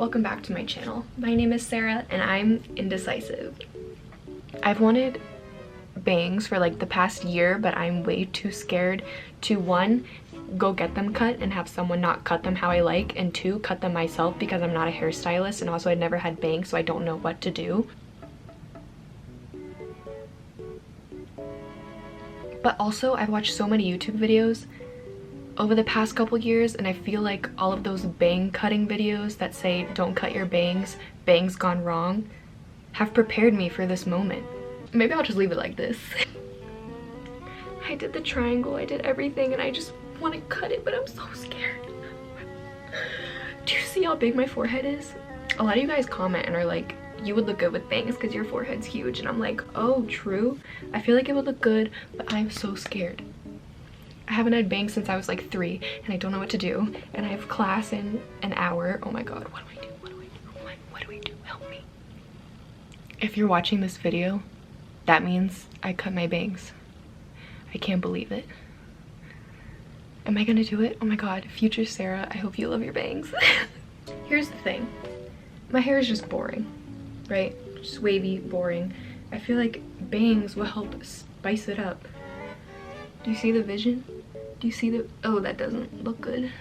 welcome back to my channel. My name is Sarah and I'm indecisive. I've wanted bangs for like the past year, but I'm way too scared to, one, go get them cut and have someone not cut them how I like, and two, cut them myself because I'm not a hairstylist, and also I'd never had bangs, so I don't know what to do. But also I've watched so many YouTube videos over the past couple years, and I feel like all of those bang cutting videos that say don't cut your bangs, bangs gone wrong, have prepared me for this moment. Maybe I'll just leave it like this. I did the triangle, I did everything, and I just want to cut it, but I'm so scared. Do you see how big my forehead is? A lot of you guys comment and are like, you would look good with bangs because your forehead's huge, and I'm like, oh, true. I feel like it would look good, but I'm so scared. I haven't had bangs since I was like 3, and I don't know what to do, and I have class in an hour. Oh my god, what do I do? What do I do? What do I do? Help me. If you're watching this video, that means I cut my bangs. I can't believe it. Am I gonna do it? Oh my god, future Sarah, I hope you love your bangs. Here's the thing. My hair is just boring, right? Just wavy, boring. I feel like bangs will help spice it up. Do you see the vision? Do you see the... Oh, that doesn't look good.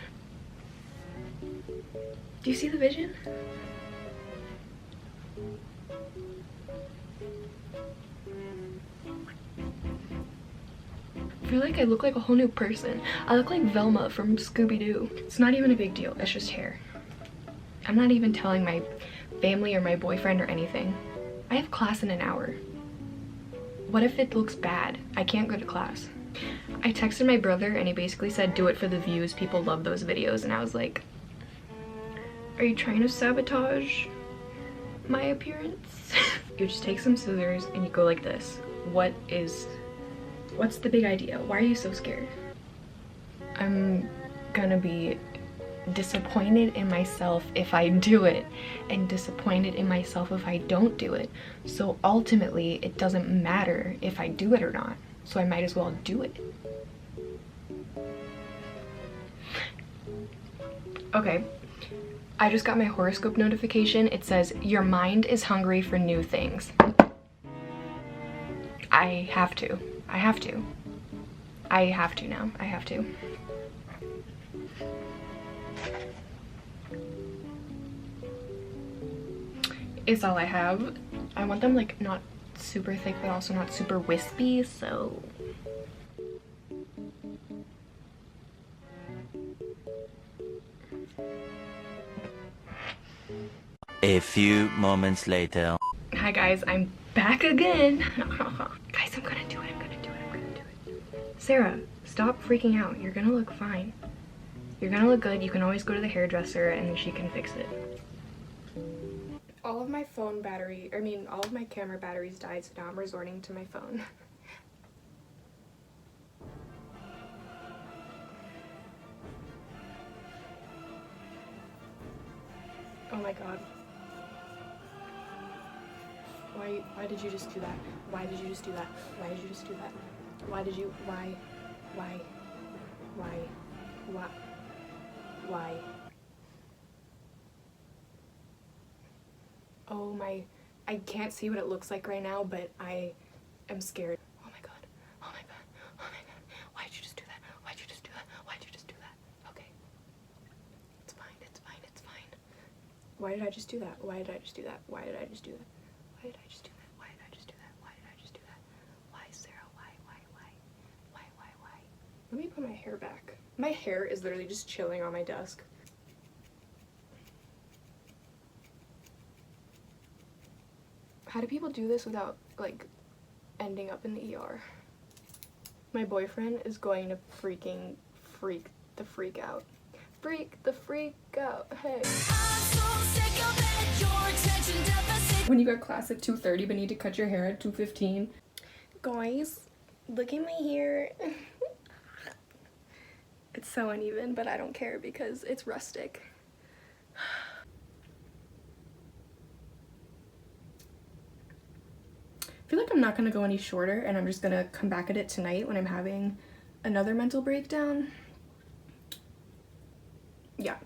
Do you see the vision? I feel like I look like a whole new person. I look like Velma from Scooby-Doo. It's not even a big deal, it's just hair. I'm not even telling my family or my boyfriend or anything. I have class in an hour. What if it looks bad? I can't go to class. I texted my brother and he basically said, do it for the views, people love those videos, and I was like, are you trying to sabotage my appearance? You just take some scissors and you go like this. What's the big idea? Why are you so scared? I'm gonna be disappointed in myself if I do it, and disappointed in myself if I don't do it. So ultimately, it doesn't matter if I do it or not. So I might as well do it. Okay, I just got my horoscope notification. It says, your mind is hungry for new things. I have to now. I have to. It's all I have. I want them like not super thick but also not super wispy, so a few moments later. hi guys, I'm back again. Guys, I'm gonna do it. Sarah, stop freaking out. You're gonna look fine. You're gonna look good. You can always go to the hairdresser and she can fix it. All of my all of my camera batteries died, so now I'm resorting to my phone. Oh my god. Why did you just do that? Why did you just do that? Why did you just do that? Why did you, why? Oh my, I can't see what it looks like right now, but I am scared. Oh my god, oh my god, oh my god. Why did you just do that? Why did you just do that? Why did you just do that? Okay. It's fine, it's fine, it's fine. Why did I just do that? Why did I just do that? Why did I just do that? Why did I just do that? Why did I just do that? Why did I just do that? Why, Sarah? Why? Let me put my hair back. My hair is literally just chilling on my desk. How do people do this without, like, ending up in the ER? My boyfriend is going to freaking freak the freak out. Freak the freak out, hey. When you got class at 2:30 but need to cut your hair at 2:15. Guys, look at my hair. It's so uneven, but I don't care because it's rustic. I feel like I'm not gonna go any shorter, and I'm just gonna come back at it tonight when I'm having another mental breakdown. Yeah.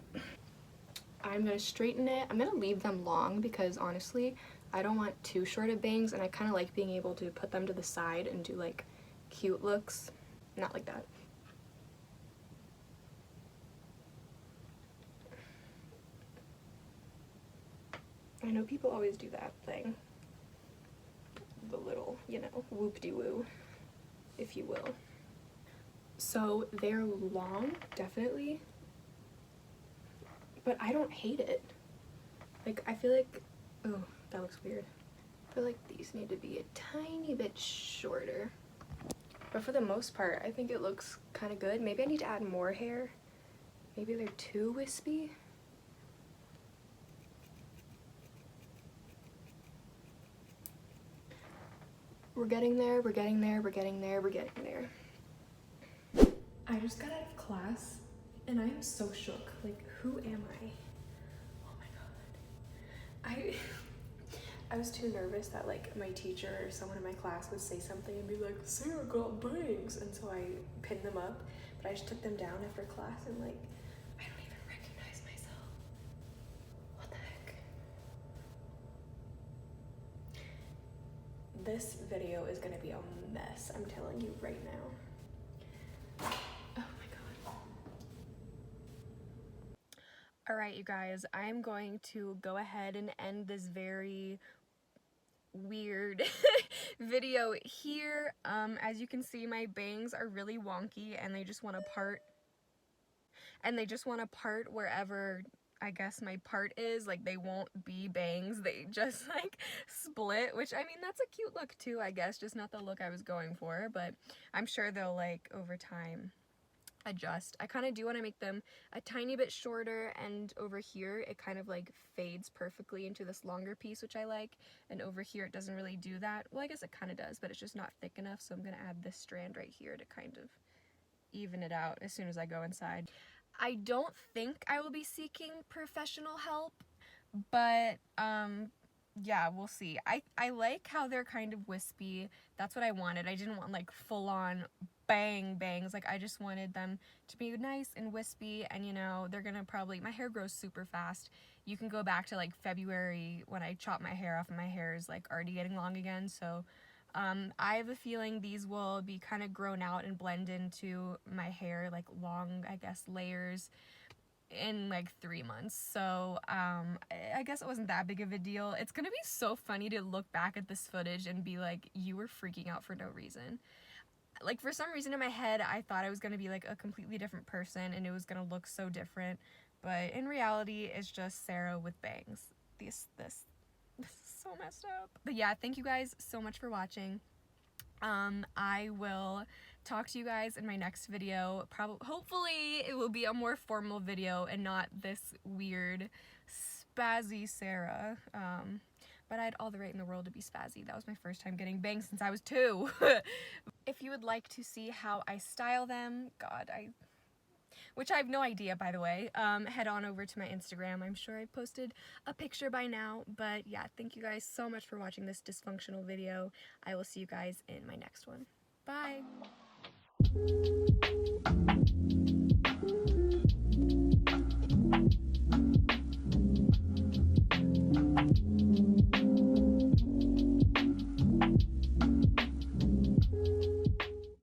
I'm gonna straighten it. I'm gonna leave them long because honestly, I don't want too short of bangs, and I kind of like being able to put them to the side and do like cute looks. Not like that. I know people always do that thing. The little, you know, whoop-de-woo, if you will. So they're long, definitely, but I don't hate it. Like, I feel like, oh, that looks weird. I feel like these need to be a tiny bit shorter. But for the most part, I think it looks kind of good. Maybe I need to add more hair. Maybe they're too wispy. We're getting there, we're getting there, we're getting there, we're getting there. I just got out of class and I am so shook. Like, who am I? Oh my god. I was too nervous that like my teacher or someone in my class would say something and be like, Sarah got bangs, and so I pinned them up, but I just took them down after class and like, I don't even recognize myself. What the heck? This video is gonna be a mess, I'm telling you right now. Oh my god. All right, you guys, I'm going to go ahead and end this very weird video here. As you can see, my bangs are really wonky and they just want to part. And they just want to part wherever I guess my part is. Like, they won't be bangs, they just like split, which I mean, that's a cute look too, I guess, just not the look I was going for, but I'm sure they'll like over time adjust. I kind of do want to make them a tiny bit shorter, and over here it kind of like fades perfectly into this longer piece, which I like, and over here it doesn't really do that. Well, I guess it kind of does, but it's just not thick enough, so I'm gonna add this strand right here to kind of even it out as soon as I go inside. I don't think I will be seeking professional help, but yeah, we'll see. I like how they're kind of wispy. That's what I wanted. I didn't want like full-on bangs. Like, I just wanted them to be nice and wispy, and you know, they're gonna probably, my hair grows super fast. You can go back to like February when I chopped my hair off and my hair is like already getting long again, so I have a feeling these will be kind of grown out and blend into my hair, like long, I guess, layers in like 3 months. So I guess it wasn't that big of a deal. It's gonna be so funny to look back at this footage and be like, you were freaking out for no reason. Like, for some reason in my head I thought I was gonna be like a completely different person and it was gonna look so different, but in reality it's just Sarah with bangs. This is so messed up. But yeah, thank you guys so much for watching. I will talk to you guys in my next video. Hopefully it will be a more formal video and not this weird spazzy Sarah. But I had all the right in the world to be spazzy. That was my first time getting bangs since I was 2. If you would like to see how I style them, which I have no idea, by the way, head on over to my Instagram. I'm sure I posted a picture by now, but yeah, thank you guys so much for watching this dysfunctional video. I will see you guys in my next one. Bye!